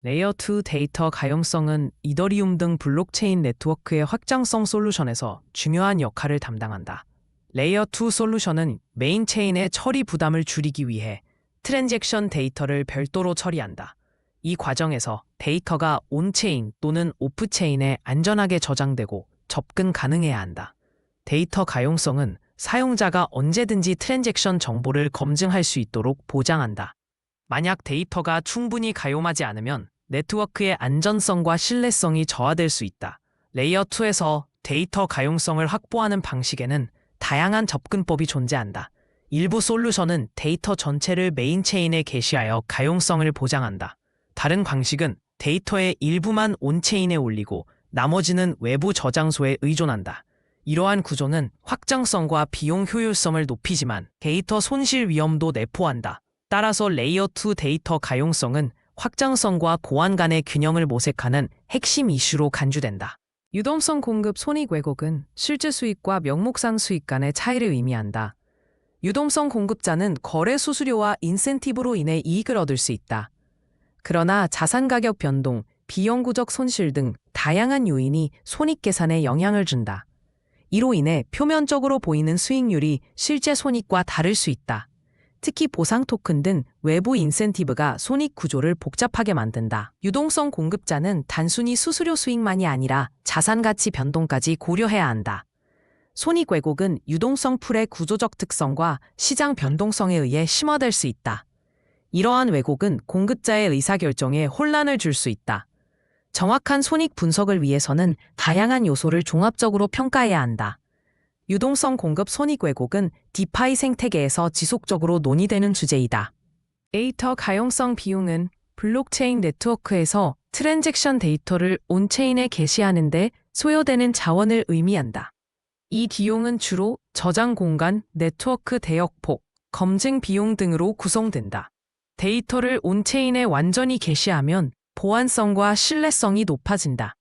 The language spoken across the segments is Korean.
레이어 2 데이터 가용성은 이더리움 등 블록체인 네트워크의 확장성 솔루션에서 중요한 역할을 담당한다. 레이어 2 솔루션은 메인 체인의 처리 부담을 줄이기 위해 트랜잭션 데이터를 별도로 처리한다. 이 과정에서 데이터가 온체인 또는 오프체인에 안전하게 저장되고 접근 가능해야 한다. 데이터 가용성은 사용자가 언제든지 트랜잭션 정보를 검증할 수 있도록 보장한다. 만약 데이터가 충분히 가용하지 않으면 네트워크의 안전성과 신뢰성이 저하될 수 있다. 레이어 2에서 데이터 가용성을 확보하는 방식에는 다양한 접근법이 존재한다. 일부 솔루션은 데이터 전체를 메인 체인에 게시하여 가용성을 보장한다. 다른 방식은 데이터의 일부만 온체인에 올리고 나머지는 외부 저장소에 의존한다. 이러한 구조는 확장성과 비용 효율성을 높이지만 데이터 손실 위험도 내포한다. 따라서 레이어 2 데이터 가용성은 확장성과 보안 간의 균형을 모색하는 핵심 이슈로 간주된다. 유동성 공급 손익 왜곡은 실제 수익과 명목상 수익 간의 차이를 의미한다. 유동성 공급자는 거래 수수료와 인센티브로 인해 이익을 얻을 수 있다. 그러나 자산 가격 변동, 비영구적 손실 등 다양한 요인이 손익 계산에 영향을 준다. 이로 인해 표면적으로 보이는 수익률이 실제 손익과 다를 수 있다. 특히 보상 토큰 등 외부 인센티브가 손익 구조를 복잡하게 만든다. 유동성 공급자는 단순히 수수료 수익만이 아니라 자산 가치 변동까지 고려해야 한다. 손익 왜곡은 유동성 풀의 구조적 특성과 시장 변동성에 의해 심화될 수 있다. 이러한 왜곡은 공급자의 의사결정에 혼란을 줄 수 있다. 정확한 손익 분석을 위해서는 다양한 요소를 종합적으로 평가해야 한다. 유동성 공급 손익 왜곡은 디파이 생태계에서 지속적으로 논의되는 주제이다. 데이터 가용성 비용은 블록체인 네트워크에서 트랜잭션 데이터를 온체인에 게시하는 데 소요되는 자원을 의미한다. 이 비용은 주로 저장 공간, 네트워크 대역폭, 검증 비용 등으로 구성된다. 데이터를 온체인에 완전히 게시하면 보안성과 신뢰성이 높아진다.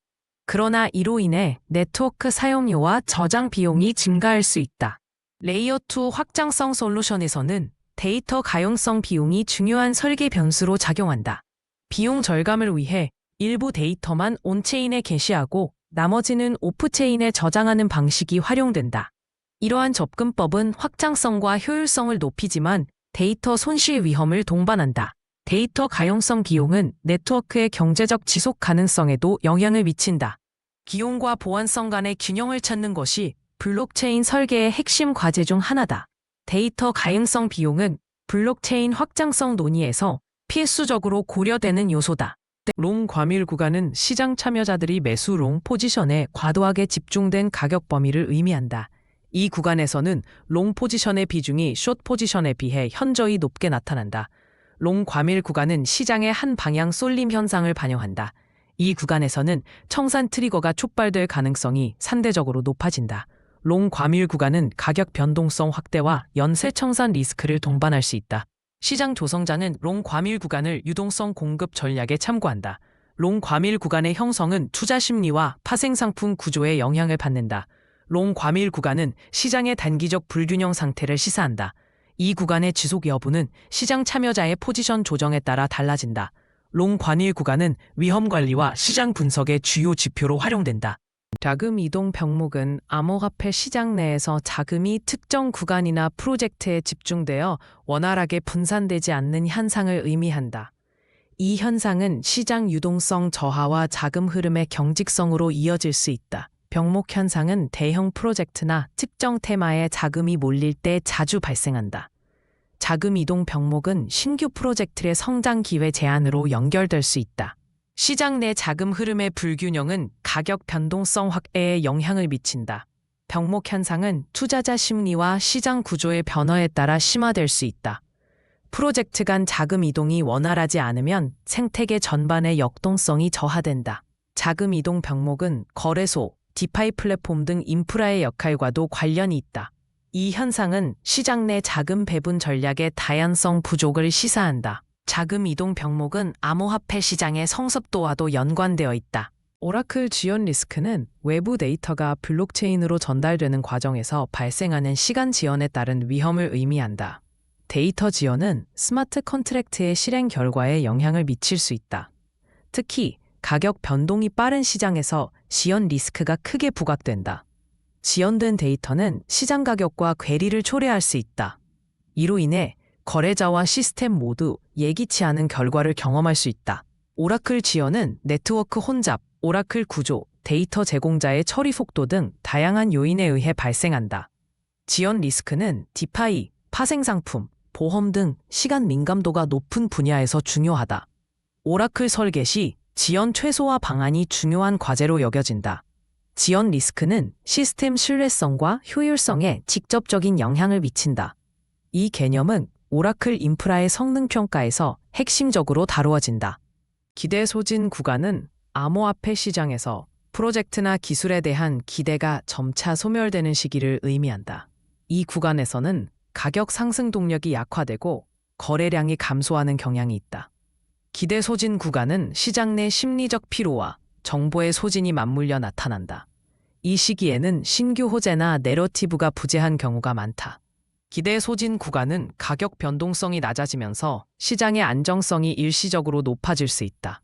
그러나 이로 인해 네트워크 사용료와 저장 비용이 증가할 수 있다. 레이어 2 확장성 솔루션에서는 데이터 가용성 비용이 중요한 설계 변수로 작용한다. 비용 절감을 위해 일부 데이터만 온체인에 게시하고 나머지는 오프체인에 저장하는 방식이 활용된다. 이러한 접근법은 확장성과 효율성을 높이지만 데이터 손실 위험을 동반한다. 데이터 가용성 비용은 네트워크의 경제적 지속 가능성에도 영향을 미친다. 기용과 보안성 간의 균형을 찾는 것이 블록체인 설계의 핵심 과제 중 하나다. 데이터 가용성 비용은 블록체인 확장성 논의에서 필수적으로 고려되는 요소다. 롱 과밀 구간은 시장 참여자들이 매수 롱 포지션에 과도하게 집중된 가격 범위를 의미한다. 이 구간에서는 롱 포지션의 비중이 숏 포지션에 비해 현저히 높게 나타난다. 롱 과밀 구간은 시장의 한 방향 쏠림 현상을 반영한다. 이 구간에서는 청산 트리거가 촉발될 가능성이 상대적으로 높아진다. 롱 과밀 구간은 가격 변동성 확대와 연쇄 청산 리스크를 동반할 수 있다. 시장 조성자는 롱 과밀 구간을 유동성 공급 전략에 참고한다. 롱 과밀 구간의 형성은 투자 심리와 파생 상품 구조에 영향을 받는다. 롱 과밀 구간은 시장의 단기적 불균형 상태를 시사한다. 이 구간의 지속 여부는 시장 참여자의 포지션 조정에 따라 달라진다. 롱 과밀 구간은 위험 관리와 시장 분석의 주요 지표로 활용된다. 자금 이동 병목은 암호화폐 시장 내에서 자금이 특정 구간이나 프로젝트에 집중되어 원활하게 분산되지 않는 현상을 의미한다. 이 현상은 시장 유동성 저하와 자금 흐름의 경직성으로 이어질 수 있다. 병목 현상은 대형 프로젝트나 특정 테마에 자금이 몰릴 때 자주 발생한다. 자금 이동 병목은 신규 프로젝트의 성장 기회 제한으로 연결될 수 있다. 시장 내 자금 흐름의 불균형은 가격 변동성 확대에 영향을 미친다. 병목 현상은 투자자 심리와 시장 구조의 변화에 따라 심화될 수 있다. 프로젝트 간 자금 이동이 원활하지 않으면 생태계 전반의 역동성이 저하된다. 자금 이동 병목은 거래소, 디파이 플랫폼 등 인프라의 역할과도 관련이 있다. 이 현상은 시장 내 자금 배분 전략의 다양성 부족을 시사한다. 자금 이동 병목은 암호화폐 시장의 성숙도와도 연관되어 있다. 오라클 지연 리스크는 외부 데이터가 블록체인으로 전달되는 과정에서 발생하는 시간 지연에 따른 위험을 의미한다. 데이터 지연은 스마트 컨트랙트의 실행 결과에 영향을 미칠 수 있다. 특히 가격 변동이 빠른 시장에서 지연 리스크가 크게 부각된다. 지연된 데이터는 시장 가격과 괴리를 초래할 수 있다. 이로 인해 거래자와 시스템 모두 예기치 않은 결과를 경험할 수 있다. 오라클 지연은 네트워크 혼잡, 오라클 구조, 데이터 제공자의 처리 속도 등 다양한 요인에 의해 발생한다. 지연 리스크는 디파이, 파생상품, 보험 등 시간 민감도가 높은 분야에서 중요하다. 오라클 설계 시 지연 최소화 방안이 중요한 과제로 여겨진다. 지연 리스크는 시스템 신뢰성과 효율성에 직접적인 영향을 미친다. 이 개념은 오라클 인프라의 성능 평가에서 핵심적으로 다루어진다. 기대 소진 구간은 암호화폐 시장에서 프로젝트나 기술에 대한 기대가 점차 소멸되는 시기를 의미한다. 이 구간에서는 가격 상승 동력이 약화되고 거래량이 감소하는 경향이 있다. 기대 소진 구간은 시장 내 심리적 피로와 정보의 소진이 맞물려 나타난다. 이 시기에는 신규 호재나 내러티브가 부재한 경우가 많다. 기대 소진 구간은 가격 변동성이 낮아지면서 시장의 안정성이 일시적으로 높아질 수 있다.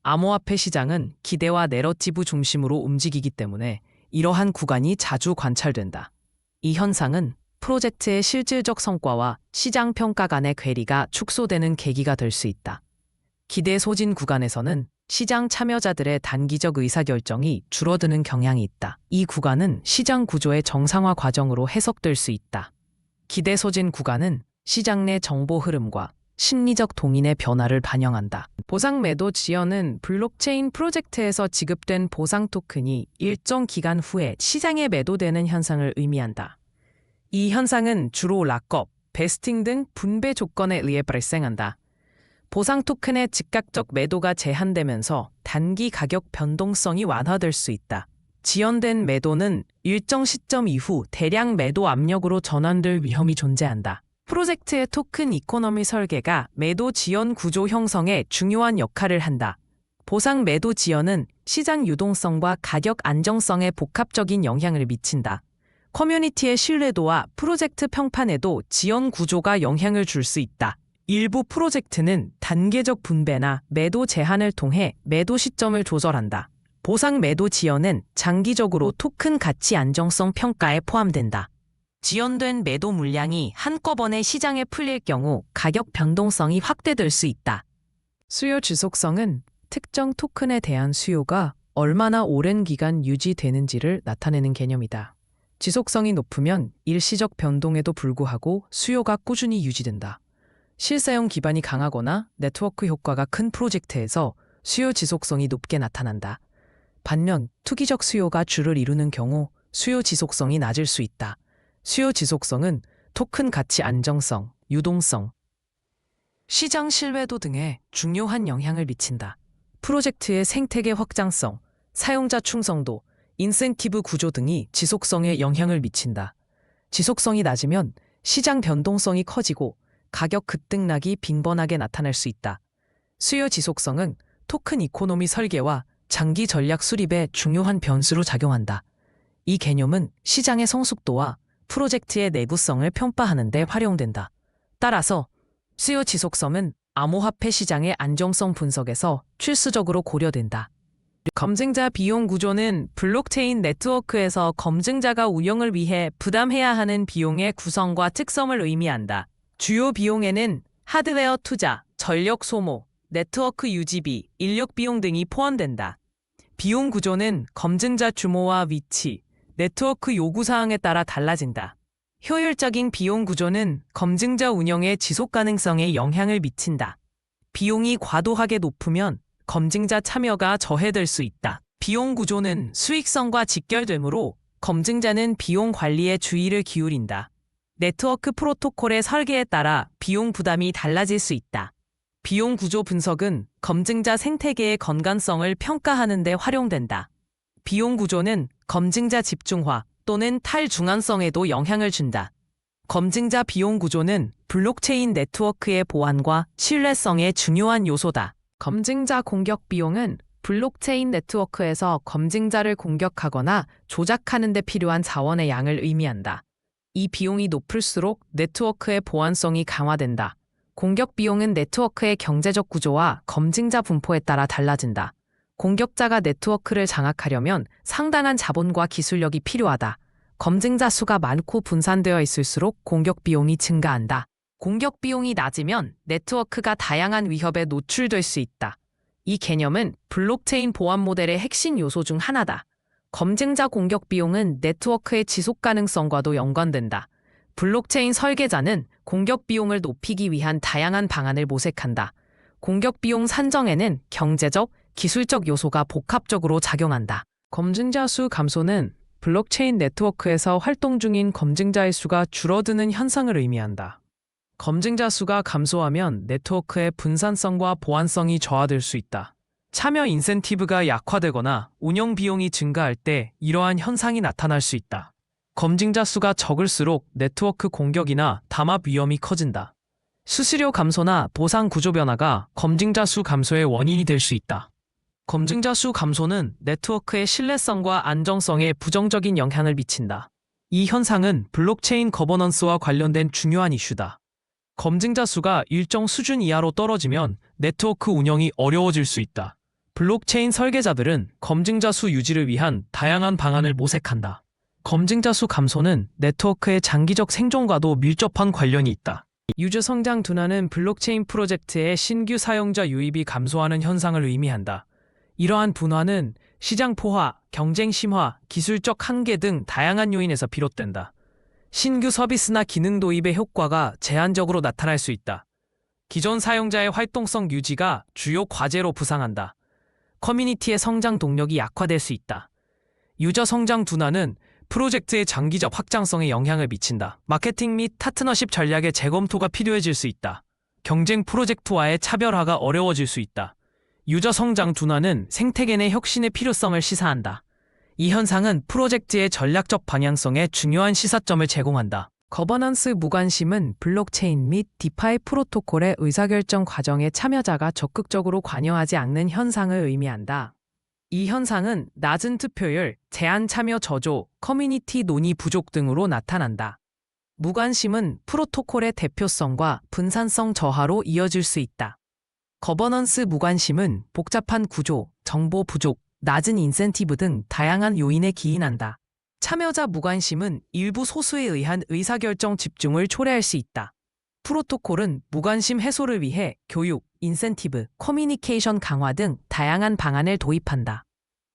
암호화폐 시장은 기대와 내러티브 중심으로 움직이기 때문에 이러한 구간이 자주 관찰된다. 이 현상은 프로젝트의 실질적 성과와 시장 평가 간의 괴리가 축소되는 계기가 될 수 있다. 기대 소진 구간에서는 시장 참여자들의 단기적 의사결정이 줄어드는 경향이 있다. 이 구간은 시장 구조의 정상화 과정으로 해석될 수 있다. 기대 소진 구간은 시장 내 정보 흐름과 심리적 동인의 변화를 반영한다. 보상 매도 지연은 블록체인 프로젝트에서 지급된 보상 토큰이 일정 기간 후에 시장에 매도되는 현상을 의미한다. 이 현상은 주로 락업, 베스팅 등 분배 조건에 의해 발생한다. 보상 토큰의 즉각적 매도가 제한되면서 단기 가격 변동성이 완화될 수 있다. 지연된 매도는 일정 시점 이후 대량 매도 압력으로 전환될 위험이 존재한다. 프로젝트의 토큰 이코노미 설계가 매도 지연 구조 형성에 중요한 역할을 한다. 보상 매도 지연은 시장 유동성과 가격 안정성에 복합적인 영향을 미친다. 커뮤니티의 신뢰도와 프로젝트 평판에도 지연 구조가 영향을 줄 수 있다. 일부 프로젝트는 단계적 분배나 매도 제한을 통해 매도 시점을 조절한다. 보상 매도 지연은 장기적으로 토큰 가치 안정성 평가에 포함된다. 지연된 매도 물량이 한꺼번에 시장에 풀릴 경우 가격 변동성이 확대될 수 있다. 수요 지속성은 특정 토큰에 대한 수요가 얼마나 오랜 기간 유지되는지를 나타내는 개념이다. 지속성이 높으면 일시적 변동에도 불구하고 수요가 꾸준히 유지된다. 실사용 기반이 강하거나 네트워크 효과가 큰 프로젝트에서 수요 지속성이 높게 나타난다. 반면 투기적 수요가 주를 이루는 경우 수요 지속성이 낮을 수 있다. 수요 지속성은 토큰 가치 안정성, 유동성, 시장 신뢰도 등에 중요한 영향을 미친다. 프로젝트의 생태계 확장성, 사용자 충성도, 인센티브 구조 등이 지속성에 영향을 미친다. 지속성이 낮으면 시장 변동성이 커지고 가격 급등락이 빈번하게 나타날 수 있다. 수요 지속성은 토큰 이코노미 설계와 장기 전략 수립에 중요한 변수로 작용한다. 이 개념은 시장의 성숙도와 프로젝트의 내구성을 평가하는 데 활용된다. 따라서 수요 지속성은 암호화폐 시장의 안정성 분석에서 필수적으로 고려된다. 검증자 비용 구조는 블록체인 네트워크에서 검증자가 운영을 위해 부담해야 하는 비용의 구성과 특성을 의미한다. 주요 비용에는 하드웨어 투자, 전력 소모, 네트워크 유지비, 인력 비용 등이 포함된다. 비용 구조는 검증자 규모와 위치, 네트워크 요구사항에 따라 달라진다. 효율적인 비용 구조는 검증자 운영의 지속 가능성에 영향을 미친다. 비용이 과도하게 높으면 검증자 참여가 저해될 수 있다. 비용 구조는 수익성과 직결되므로 검증자는 비용 관리에 주의를 기울인다. 네트워크 프로토콜의 설계에 따라 비용 부담이 달라질 수 있다. 비용 구조 분석은 검증자 생태계의 건강성을 평가하는 데 활용된다. 비용 구조는 검증자 집중화 또는 탈중앙성에도 영향을 준다. 검증자 비용 구조는 블록체인 네트워크의 보안과 신뢰성의 중요한 요소다. 검증자 공격 비용은 블록체인 네트워크에서 검증자를 공격하거나 조작하는 데 필요한 자원의 양을 의미한다. 이 비용이 높을수록 네트워크의 보안성이 강화된다. 공격 비용은 네트워크의 경제적 구조와 검증자 분포에 따라 달라진다. 공격자가 네트워크를 장악하려면 상당한 자본과 기술력이 필요하다. 검증자 수가 많고 분산되어 있을수록 공격 비용이 증가한다. 공격 비용이 낮으면 네트워크가 다양한 위협에 노출될 수 있다. 이 개념은 블록체인 보안 모델의 핵심 요소 중 하나다. 검증자 공격 비용은 네트워크의 지속 가능성과도 연관된다. 블록체인 설계자는 공격 비용을 높이기 위한 다양한 방안을 모색한다. 공격 비용 산정에는 경제적, 기술적 요소가 복합적으로 작용한다. 검증자 수 감소는 블록체인 네트워크에서 활동 중인 검증자의 수가 줄어드는 현상을 의미한다. 검증자 수가 감소하면 네트워크의 분산성과 보안성이 저하될 수 있다. 참여 인센티브가 약화되거나 운영 비용이 증가할 때 이러한 현상이 나타날 수 있다. 검증자 수가 적을수록 네트워크 공격이나 담합 위험이 커진다. 수수료 감소나 보상 구조 변화가 검증자 수 감소의 원인이 될 수 있다. 검증자 수 감소는 네트워크의 신뢰성과 안정성에 부정적인 영향을 미친다. 이 현상은 블록체인 거버넌스와 관련된 중요한 이슈다. 검증자 수가 일정 수준 이하로 떨어지면 네트워크 운영이 어려워질 수 있다. 블록체인 설계자들은 검증자 수 유지를 위한 다양한 방안을 모색한다. 검증자 수 감소는 네트워크의 장기적 생존과도 밀접한 관련이 있다. 유저 성장 둔화는 블록체인 프로젝트의 신규 사용자 유입이 감소하는 현상을 의미한다. 이러한 분화는 시장 포화, 경쟁 심화, 기술적 한계 등 다양한 요인에서 비롯된다. 신규 서비스나 기능 도입의 효과가 제한적으로 나타날 수 있다. 기존 사용자의 활동성 유지가 주요 과제로 부상한다. 커뮤니티의 성장 동력이 약화될 수 있다. 유저 성장 둔화는 프로젝트의 장기적 확장성에 영향을 미친다. 마케팅 및 파트너십 전략의 재검토가 필요해질 수 있다. 경쟁 프로젝트와의 차별화가 어려워질 수 있다. 유저 성장 둔화는 생태계 내 혁신의 필요성을 시사한다. 이 현상은 프로젝트의 전략적 방향성에 중요한 시사점을 제공한다. 거버넌스 무관심은 블록체인 및 디파이 프로토콜의 의사결정 과정에 참여자가 적극적으로 관여하지 않는 현상을 의미한다. 이 현상은 낮은 투표율, 제한 참여 저조, 커뮤니티 논의 부족 등으로 나타난다. 무관심은 프로토콜의 대표성과 분산성 저하로 이어질 수 있다. 거버넌스 무관심은 복잡한 구조, 정보 부족, 낮은 인센티브 등 다양한 요인에 기인한다. 참여자 무관심은 일부 소수에 의한 의사결정 집중을 초래할 수 있다. 프로토콜은 무관심 해소를 위해 교육, 인센티브, 커뮤니케이션 강화 등 다양한 방안을 도입한다.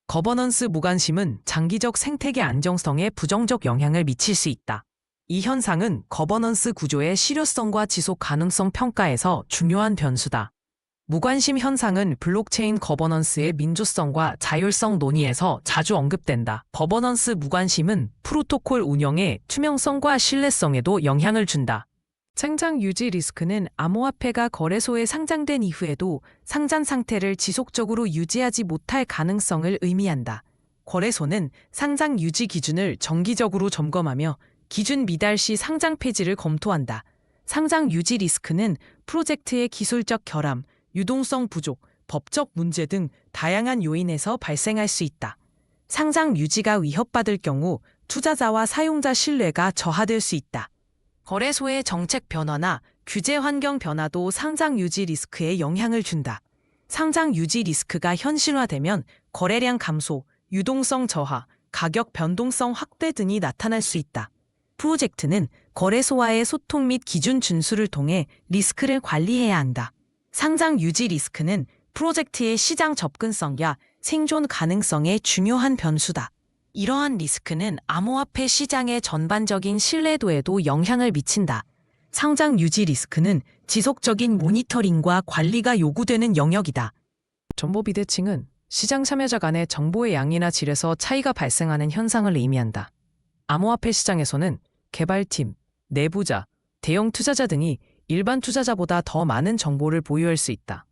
거버넌스 무관심은 장기적 생태계 안정성에 부정적 영향을 미칠 수 있다. 이 현상은 거버넌스 구조의 실효성과 지속 가능성 평가에서 중요한 변수다. 무관심 현상은 블록체인 거버넌스의 민주성과 자율성 논의에서 자주 언급된다. 거버넌스 무관심은 프로토콜 운영의 투명성과 신뢰성에도 영향을 준다. 상장 유지 리스크는 암호화폐가 거래소에 상장된 이후에도 상장 상태를 지속적으로 유지하지 못할 가능성을 의미한다. 거래소는 상장 유지 기준을 정기적으로 점검하며 기준 미달 시 상장 폐지를 검토한다. 상장 유지 리스크는 프로젝트의 기술적 결함, 유동성 부족, 법적 문제 등 다양한 요인에서 발생할 수 있다. 상장 유지가 위협받을 경우 투자자와 사용자 신뢰가 저하될 수 있다. 거래소의 정책 변화나 규제 환경 변화도 상장 유지 리스크에 영향을 준다. 상장 유지 리스크가 현실화되면 거래량 감소, 유동성 저하, 가격 변동성 확대 등이 나타날 수 있다. 프로젝트는 거래소와의 소통 및 기준 준수를 통해 리스크를 관리해야 한다. 상장 유지 리스크는 프로젝트의 시장 접근성과 생존 가능성에 중요한 변수다. 이러한 리스크는 암호화폐 시장의 전반적인 신뢰도에도 영향을 미친다. 상장 유지 리스크는 지속적인 모니터링과 관리가 요구되는 영역이다. 정보 비대칭은 시장 참여자 간의 정보의 양이나 질에서 차이가 발생하는 현상을 의미한다. 암호화폐 시장에서는 개발팀, 내부자, 대형 투자자 등이 일반 투자자보다 더 많은 정보를 보유할 수 있다.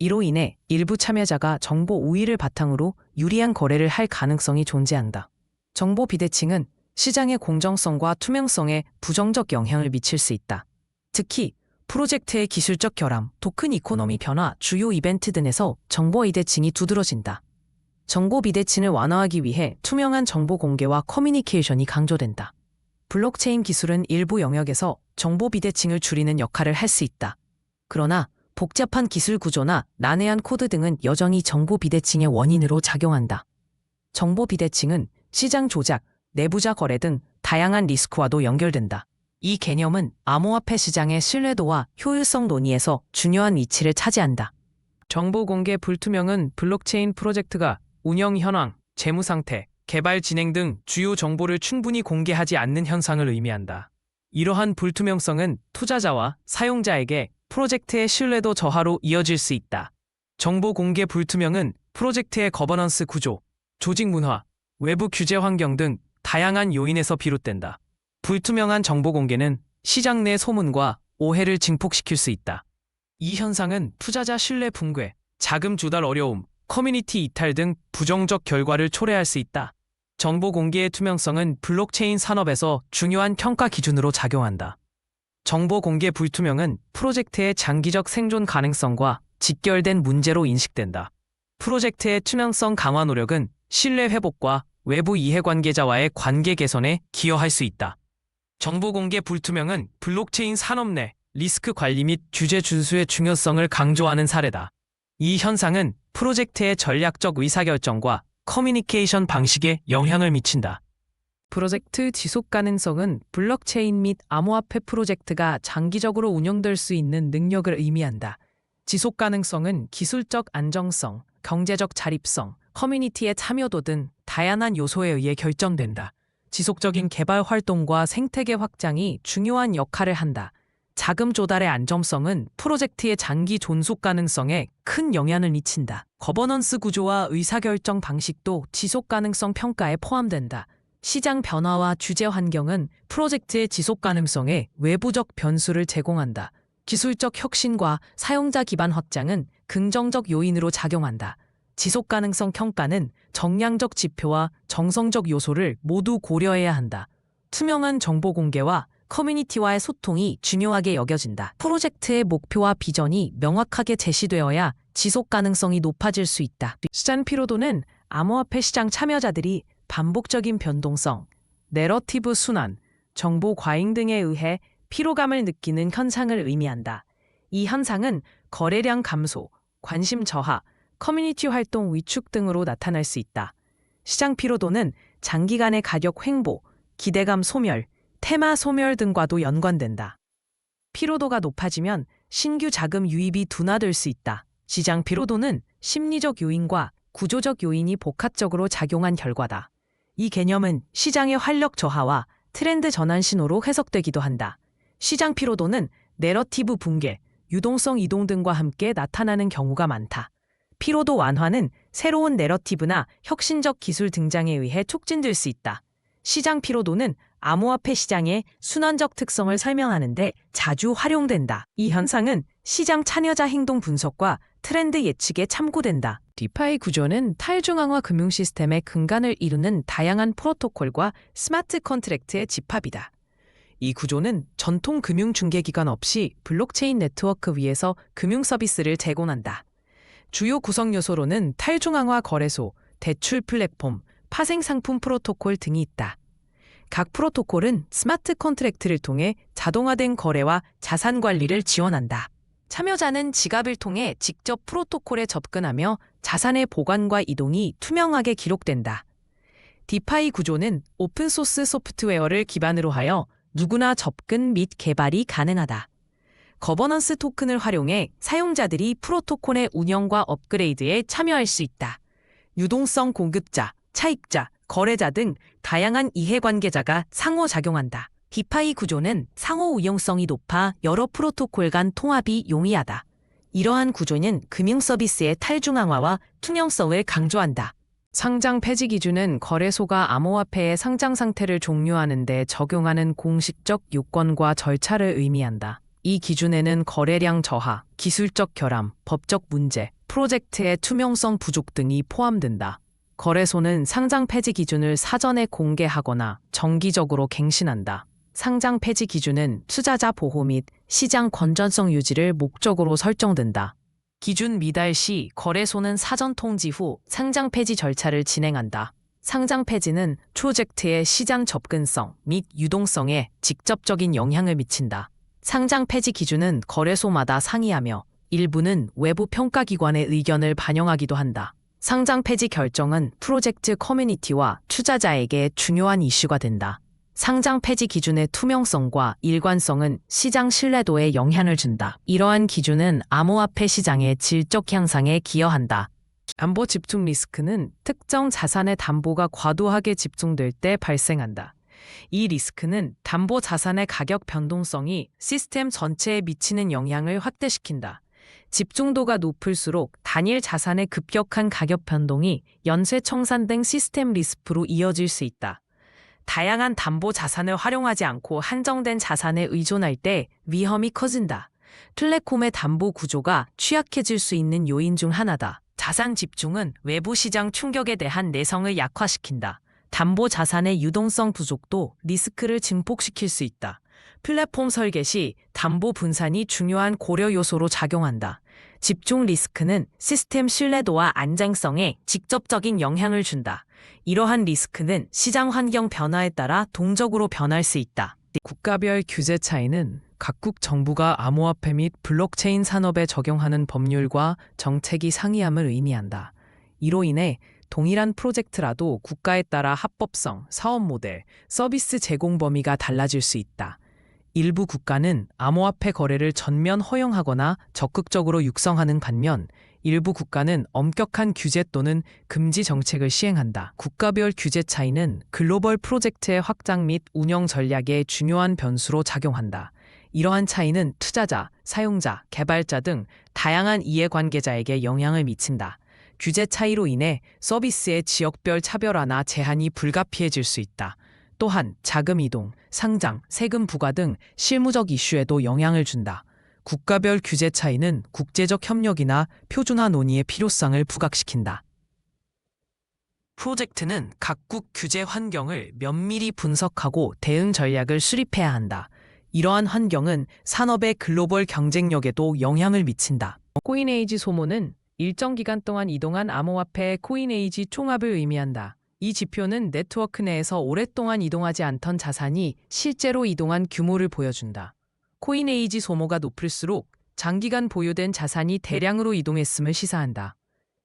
이로 인해 일부 참여자가 정보 우위를 바탕으로 유리한 거래를 할 가능성이 존재한다. 정보 비대칭은 시장의 공정성과 투명성에 부정적 영향을 미칠 수 있다. 특히 프로젝트의 기술적 결함, 토큰 이코노미 변화, 주요 이벤트 등에서 정보 비대칭이 두드러진다. 정보 비대칭을 완화하기 위해 투명한 정보 공개와 커뮤니케이션이 강조된다. 블록체인 기술은 일부 영역에서 정보 비대칭을 줄이는 역할을 할 수 있다. 그러나 복잡한 기술 구조나 난해한 코드 등은 여전히 정보 비대칭의 원인으로 작용한다. 정보 비대칭은 시장 조작, 내부자 거래 등 다양한 리스크와도 연결된다. 이 개념은 암호화폐 시장의 신뢰도와 효율성 논의에서 중요한 위치를 차지한다. 정보 공개 불투명은 블록체인 프로젝트가 운영 현황, 재무 상태, 개발 진행 등 주요 정보를 충분히 공개하지 않는 현상을 의미한다. 이러한 불투명성은 투자자와 사용자에게 프로젝트의 신뢰도 저하로 이어질 수 있다. 정보 공개 불투명은 프로젝트의 거버넌스 구조, 조직 문화, 외부 규제 환경 등 다양한 요인에서 비롯된다. 불투명한 정보 공개는 시장 내 소문과 오해를 증폭시킬 수 있다. 이 현상은 투자자 신뢰 붕괴, 자금 조달 어려움, 커뮤니티 이탈 등 부정적 결과를 초래할 수 있다. 정보 공개의 투명성은 블록체인 산업에서 중요한 평가 기준으로 작용한다. 정보 공개 불투명은 프로젝트의 장기적 생존 가능성과 직결된 문제로 인식된다. 프로젝트의 투명성 강화 노력은 신뢰 회복과 외부 이해관계자와의 관계 개선에 기여할 수 있다. 정보 공개 불투명은 블록체인 산업 내 리스크 관리 및 규제 준수의 중요성을 강조하는 사례다. 이 현상은 프로젝트의 전략적 의사결정과 커뮤니케이션 방식에 영향을 미친다. 프로젝트 지속 가능성은 블록체인 및 암호화폐 프로젝트가 장기적으로 운영될 수 있는 능력을 의미한다. 지속 가능성은 기술적 안정성, 경제적 자립성, 커뮤니티의 참여도 등 다양한 요소에 의해 결정된다. 지속적인 개발 활동과 생태계 확장이 중요한 역할을 한다. 자금 조달의 안정성은 프로젝트의 장기 존속 가능성에 큰 영향을 미친다. 거버넌스 구조와 의사결정 방식도 지속 가능성 평가에 포함된다. 시장 변화와 규제 환경은 프로젝트의 지속 가능성에 외부적 변수를 제공한다. 기술적 혁신과 사용자 기반 확장은 긍정적 요인으로 작용한다. 지속 가능성 평가는 정량적 지표와 정성적 요소를 모두 고려해야 한다. 투명한 정보 공개와 커뮤니티와의 소통이 중요하게 여겨진다. 프로젝트의 목표와 비전이 명확하게 제시되어야 지속 가능성이 높아질 수 있다. 시장 피로도는 암호화폐 시장 참여자들이 반복적인 변동성, 내러티브 순환, 정보 과잉 등에 의해 피로감을 느끼는 현상을 의미한다. 이 현상은 거래량 감소, 관심 저하, 커뮤니티 활동 위축 등으로 나타날 수 있다. 시장 피로도는 장기간의 가격 횡보, 기대감 소멸, 테마 소멸 등과도 연관된다. 피로도가 높아지면 신규 자금 유입이 둔화될 수 있다. 시장 피로도는 심리적 요인과 구조적 요인이 복합적으로 작용한 결과다. 이 개념은 시장의 활력 저하와 트렌드 전환 신호로 해석되기도 한다. 시장 피로도는 내러티브 붕괴, 유동성 이동 등과 함께 나타나는 경우가 많다. 피로도 완화는 새로운 내러티브나 혁신적 기술 등장에 의해 촉진될 수 있다. 시장 피로도는 암호화폐 시장의 순환적 특성을 설명하는데 자주 활용된다. 이 현상은 시장 참여자 행동 분석과 트렌드 예측에 참고된다. 디파이 구조는 탈중앙화 금융 시스템의 근간을 이루는 다양한 프로토콜과 스마트 컨트랙트의 집합이다. 이 구조는 전통 금융 중개기관 없이 블록체인 네트워크 위에서 금융 서비스를 제공한다. 주요 구성 요소로는 탈중앙화 거래소, 대출 플랫폼, 파생 상품 프로토콜 등이 있다. 각 프로토콜은 스마트 컨트랙트를 통해 자동화된 거래와 자산 관리를 지원한다. 참여자는 지갑을 통해 직접 프로토콜에 접근하며 자산의 보관과 이동이 투명하게 기록된다. 디파이 구조는 오픈소스 소프트웨어를 기반으로 하여 누구나 접근 및 개발이 가능하다. 거버넌스 토큰을 활용해 사용자들이 프로토콜의 운영과 업그레이드에 참여할 수 있다. 유동성 공급자, 차익자, 거래자 등 다양한 이해관계자가 상호작용한다. 디파이 구조는 상호 의용성이 높아 여러 프로토콜 간 통합이 용이하다. 이러한 구조는 금융 서비스의 탈중앙화와 투명성을 강조한다. 상장 폐지 기준은 거래소가 암호화폐의 상장 상태를 종료하는 데 적용하는 공식적 요건과 절차를 의미한다. 이 기준에는 거래량 저하, 기술적 결함, 법적 문제, 프로젝트의 투명성 부족 등이 포함된다. 거래소는 상장 폐지 기준을 사전에 공개하거나 정기적으로 갱신한다. 상장 폐지 기준은 투자자 보호 및 시장 건전성 유지를 목적으로 설정된다. 기준 미달 시 거래소는 사전 통지 후 상장 폐지 절차를 진행한다. 상장 폐지는 프로젝트의 시장 접근성 및 유동성에 직접적인 영향을 미친다. 상장 폐지 기준은 거래소마다 상이하며 일부는 외부 평가기관의 의견을 반영하기도 한다. 상장 폐지 결정은 프로젝트 커뮤니티와 투자자에게 중요한 이슈가 된다. 상장 폐지 기준의 투명성과 일관성은 시장 신뢰도에 영향을 준다. 이러한 기준은 암호화폐 시장의 질적 향상에 기여한다. 담보 집중 리스크는 특정 자산의 담보가 과도하게 집중될 때 발생한다. 이 리스크는 담보 자산의 가격 변동성이 시스템 전체에 미치는 영향을 확대시킨다. 집중도가 높을수록 단일 자산의 급격한 가격 변동이 연쇄 청산 등 시스템 리스크로 이어질 수 있다. 다양한 담보 자산을 활용하지 않고 한정된 자산에 의존할 때 위험이 커진다. 텔레콤의 담보 구조가 취약해질 수 있는 요인 중 하나다. 자산 집중은 외부 시장 충격에 대한 내성을 약화시킨다. 담보 자산의 유동성 부족도 리스크를 증폭시킬 수 있다. 플랫폼 설계 시 담보 분산이 중요한 고려 요소로 작용한다. 집중 리스크는 시스템 신뢰도와 안정성에 직접적인 영향을 준다. 이러한 리스크는 시장 환경 변화에 따라 동적으로 변할 수 있다. 국가별 규제 차이는 각국 정부가 암호화폐 및 블록체인 산업에 적용하는 법률과 정책이 상이함을 의미한다. 이로 인해 동일한 프로젝트라도 국가에 따라 합법성, 사업 모델, 서비스 제공 범위가 달라질 수 있다. 일부 국가는 암호화폐 거래를 전면 허용하거나 적극적으로 육성하는 반면 일부 국가는 엄격한 규제 또는 금지 정책을 시행한다. 국가별 규제 차이는 글로벌 프로젝트의 확장 및 운영 전략에 중요한 변수로 작용한다. 이러한 차이는 투자자, 사용자, 개발자 등 다양한 이해관계자에게 영향을 미친다. 규제 차이로 인해 서비스의 지역별 차별화나 제한이 불가피해질 수 있다. 또한 자금 이동, 상장, 세금 부과 등 실무적 이슈에도 영향을 준다. 국가별 규제 차이는 국제적 협력이나 표준화 논의의 필요성을 부각시킨다. 프로젝트는 각국 규제 환경을 면밀히 분석하고 대응 전략을 수립해야 한다. 이러한 환경은 산업의 글로벌 경쟁력에도 영향을 미친다. 코인에이지 소모는 일정 기간 동안 이동한 암호화폐의 코인에이지 총합을 의미한다. 이 지표는 네트워크 내에서 오랫동안 이동하지 않던 자산이 실제로 이동한 규모를 보여준다. 코인에이지 소모가 높을수록 장기간 보유된 자산이 대량으로 이동했음을 시사한다.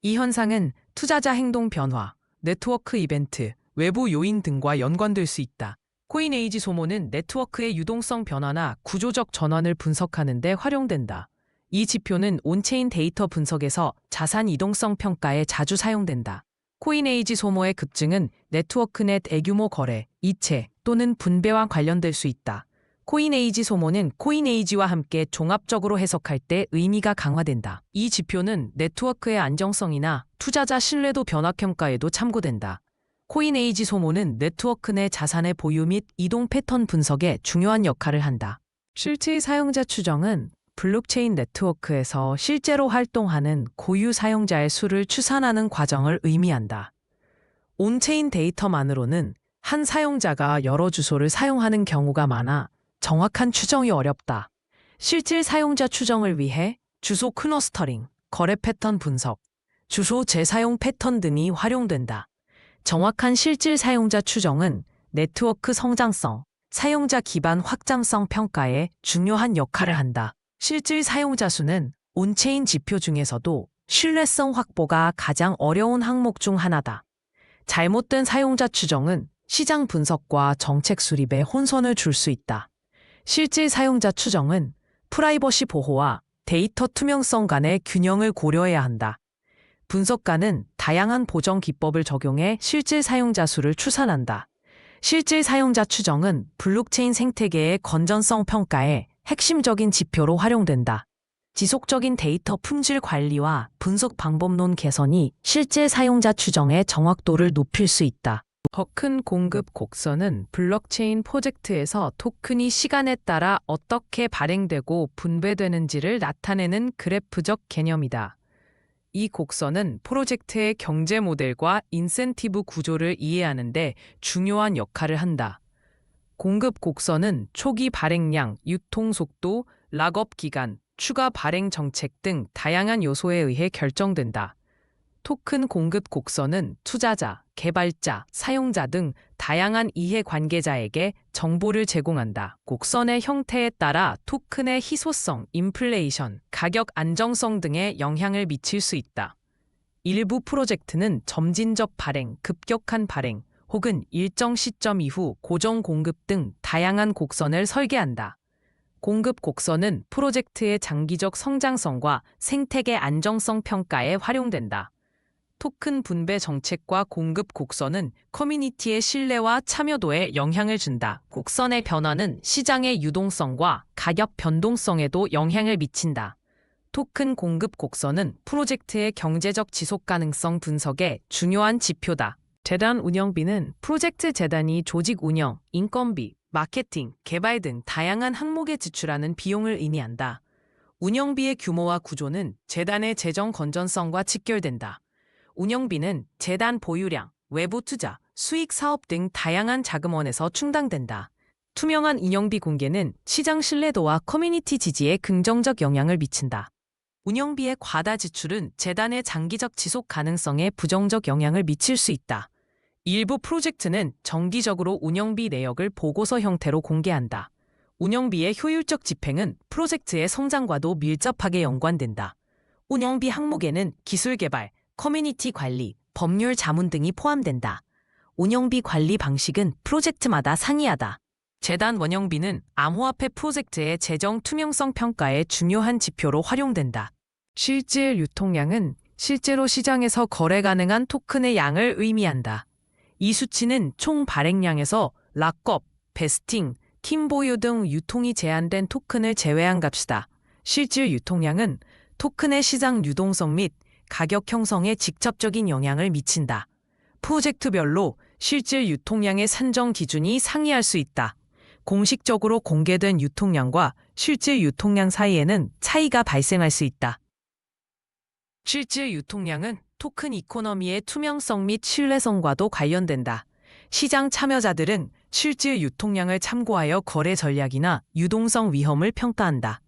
이 현상은 투자자 행동 변화, 네트워크 이벤트, 외부 요인 등과 연관될 수 있다. 코인에이지 소모는 네트워크의 유동성 변화나 구조적 전환을 분석하는 데 활용된다. 이 지표는 온체인 데이터 분석에서 자산 이동성 평가에 자주 사용된다. 코인에이지 소모의 급증은 네트워크 내 대규모 거래, 이체 또는 분배와 관련될 수 있다. 코인에이지 소모는 코인에이지와 함께 종합적으로 해석할 때 의미가 강화된다. 이 지표는 네트워크의 안정성이나 투자자 신뢰도 변화 평가에도 참고된다. 코인에이지 소모는 네트워크 내 자산의 보유 및 이동 패턴 분석에 중요한 역할을 한다. 실제 사용자 추정은 블록체인 네트워크에서 실제로 활동하는 고유 사용자의 수를 추산하는 과정을 의미한다. 온체인 데이터만으로는 한 사용자가 여러 주소를 사용하는 경우가 많아 정확한 추정이 어렵다. 실질 사용자 추정을 위해 주소 클러스터링, 거래 패턴 분석, 주소 재사용 패턴 등이 활용된다. 정확한 실질 사용자 추정은 네트워크 성장성, 사용자 기반 확장성 평가에 중요한 역할을 한다. 실질 사용자 수는 온체인 지표 중에서도 신뢰성 확보가 가장 어려운 항목 중 하나다. 잘못된 사용자 추정은 시장 분석과 정책 수립에 혼선을 줄 수 있다. 실질 사용자 추정은 프라이버시 보호와 데이터 투명성 간의 균형을 고려해야 한다. 분석가는 다양한 보정 기법을 적용해 실질 사용자 수를 추산한다. 실질 사용자 추정은 블록체인 생태계의 건전성 평가에 핵심적인 지표로 활용된다. 지속적인 데이터 품질 관리와 분석 방법론 개선이 실제 사용자 추정의 정확도를 높일 수 있다. 토큰 공급 곡선은 블록체인 프로젝트에서 토큰이 시간에 따라 어떻게 발행되고 분배되는지를 나타내는 그래프적 개념이다. 이 곡선은 프로젝트의 경제 모델과 인센티브 구조를 이해하는 데 중요한 역할을 한다. 공급 곡선은 초기 발행량, 유통 속도, 락업 기간, 추가 발행 정책 등 다양한 요소에 의해 결정된다. 토큰 공급 곡선은 투자자, 개발자, 사용자 등 다양한 이해관계자에게 정보를 제공한다. 곡선의 형태에 따라 토큰의 희소성, 인플레이션, 가격 안정성 등에 영향을 미칠 수 있다. 일부 프로젝트는 점진적 발행, 급격한 발행, 혹은 일정 시점 이후 고정 공급 등 다양한 곡선을 설계한다. 공급 곡선은 프로젝트의 장기적 성장성과 생태계 안정성 평가에 활용된다. 토큰 분배 정책과 공급 곡선은 커뮤니티의 신뢰와 참여도에 영향을 준다. 곡선의 변화는 시장의 유동성과 가격 변동성에도 영향을 미친다. 토큰 공급 곡선은 프로젝트의 경제적 지속 가능성 분석에 중요한 지표다. 재단 운영비는 프로젝트 재단이 조직 운영, 인건비, 마케팅, 개발 등 다양한 항목에 지출하는 비용을 의미한다. 운영비의 규모와 구조는 재단의 재정 건전성과 직결된다. 운영비는 재단 보유량, 외부 투자, 수익 사업 등 다양한 자금원에서 충당된다. 투명한 운영비 공개는 시장 신뢰도와 커뮤니티 지지에 긍정적 영향을 미친다. 운영비의 과다 지출은 재단의 장기적 지속 가능성에 부정적 영향을 미칠 수 있다. 일부 프로젝트는 정기적으로 운영비 내역을 보고서 형태로 공개한다. 운영비의 효율적 집행은 프로젝트의 성장과도 밀접하게 연관된다. 운영비 항목에는 기술 개발, 커뮤니티 관리, 법률 자문 등이 포함된다. 운영비 관리 방식은 프로젝트마다 상이하다. 재단 운영비는 암호화폐 프로젝트의 재정 투명성 평가에 중요한 지표로 활용된다. 실질 유통량은 실제로 시장에서 거래 가능한 토큰의 양을 의미한다. 이 수치는 총 발행량에서 락업, 베스팅, 팀 보유 등 유통이 제한된 토큰을 제외한 값이다. 실질 유통량은 토큰의 시장 유동성 및 가격 형성에 직접적인 영향을 미친다. 프로젝트별로 실질 유통량의 산정 기준이 상이할 수 있다. 공식적으로 공개된 유통량과 실질 유통량 사이에는 차이가 발생할 수 있다. 실질 유통량은 토큰 이코노미의 투명성 및 신뢰성과도 관련된다. 시장 참여자들은 실질 유통량을 참고하여 거래 전략이나 유동성 위험을 평가한다.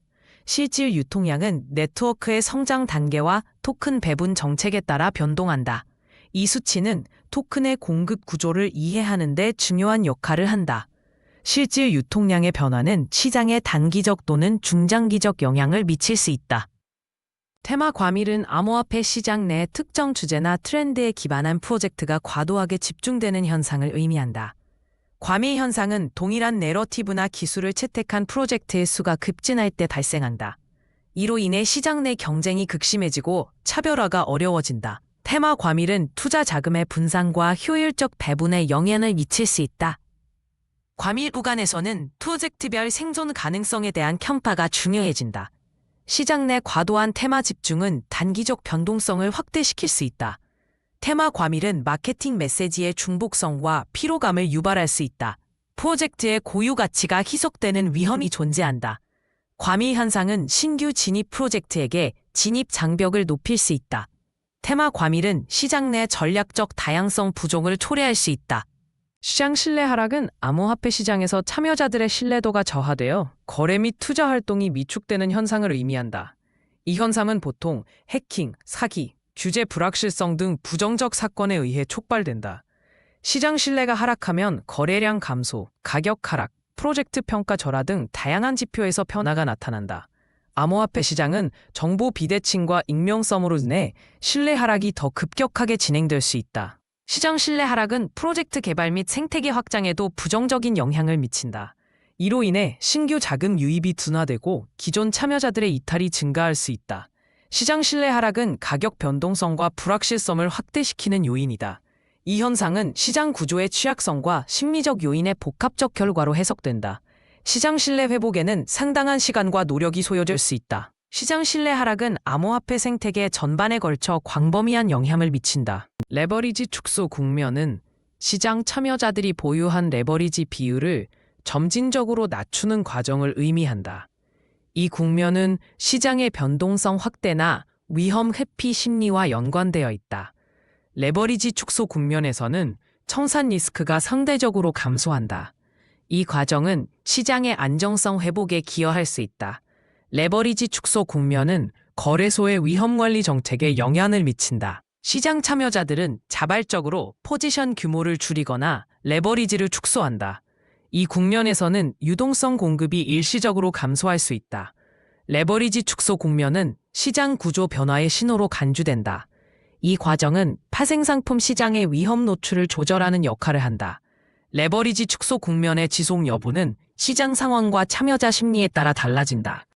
실질 유통량은 네트워크의 성장 단계와 토큰 배분 정책에 따라 변동한다. 이 수치는 토큰의 공급 구조를 이해하는 데 중요한 역할을 한다. 실질 유통량의 변화는 시장에 단기적 또는 중장기적 영향을 미칠 수 있다. 테마 과밀은 암호화폐 시장 내 특정 주제나 트렌드에 기반한 프로젝트가 과도하게 집중되는 현상을 의미한다. 과밀 현상은 동일한 내러티브나 기술을 채택한 프로젝트의 수가 급증할 때 발생한다. 이로 인해 시장 내 경쟁이 극심해지고 차별화가 어려워진다. 테마 과밀은 투자 자금의 분산과 효율적 배분에 영향을 미칠 수 있다. 과밀 구간에서는 프로젝트별 생존 가능성에 대한 평가가 중요해진다. 시장 내 과도한 테마 집중은 단기적 변동성을 확대시킬 수 있다. 테마 과밀은 마케팅 메시지의 중복성과 피로감을 유발할 수 있다. 프로젝트의 고유 가치가 희석되는 위험이 존재한다. 과밀 현상은 신규 진입 프로젝트에게 진입 장벽을 높일 수 있다. 테마 과밀은 시장 내 전략적 다양성 부족을 초래할 수 있다. 시장 신뢰 하락은 암호화폐 시장에서 참여자들의 신뢰도가 저하되어 거래 및 투자 활동이 위축되는 현상을 의미한다. 이 현상은 보통 해킹, 사기, 규제 불확실성 등 부정적 사건에 의해 촉발된다. 시장 신뢰가 하락하면 거래량 감소, 가격 하락, 프로젝트 평가 절하 등 다양한 지표에서 변화가 나타난다. 암호화폐 시장은 정보 비대칭과 익명성으로 인해 신뢰 하락이 더 급격하게 진행될 수 있다. 시장 신뢰 하락은 프로젝트 개발 및 생태계 확장에도 부정적인 영향을 미친다. 이로 인해 신규 자금 유입이 둔화되고 기존 참여자들의 이탈이 증가할 수 있다. 시장 신뢰 하락은 가격 변동성과 불확실성을 확대시키는 요인이다. 이 현상은 시장 구조의 취약성과 심리적 요인의 복합적 결과로 해석된다. 시장 신뢰 회복에는 상당한 시간과 노력이 소요될 수 있다. 시장 신뢰 하락은 암호화폐 생태계 전반에 걸쳐 광범위한 영향을 미친다. 레버리지 축소 국면은 시장 참여자들이 보유한 레버리지 비율을 점진적으로 낮추는 과정을 의미한다. 이 국면은 시장의 변동성 확대나 위험 회피 심리와 연관되어 있다. 레버리지 축소 국면에서는 청산 리스크가 상대적으로 감소한다. 이 과정은 시장의 안정성 회복에 기여할 수 있다. 레버리지 축소 국면은 거래소의 위험 관리 정책에 영향을 미친다. 시장 참여자들은 자발적으로 포지션 규모를 줄이거나 레버리지를 축소한다. 이 국면에서는 유동성 공급이 일시적으로 감소할 수 있다. 레버리지 축소 국면은 시장 구조 변화의 신호로 간주된다. 이 과정은 파생상품 시장의 위험 노출을 조절하는 역할을 한다. 레버리지 축소 국면의 지속 여부는 시장 상황과 참여자 심리에 따라 달라진다.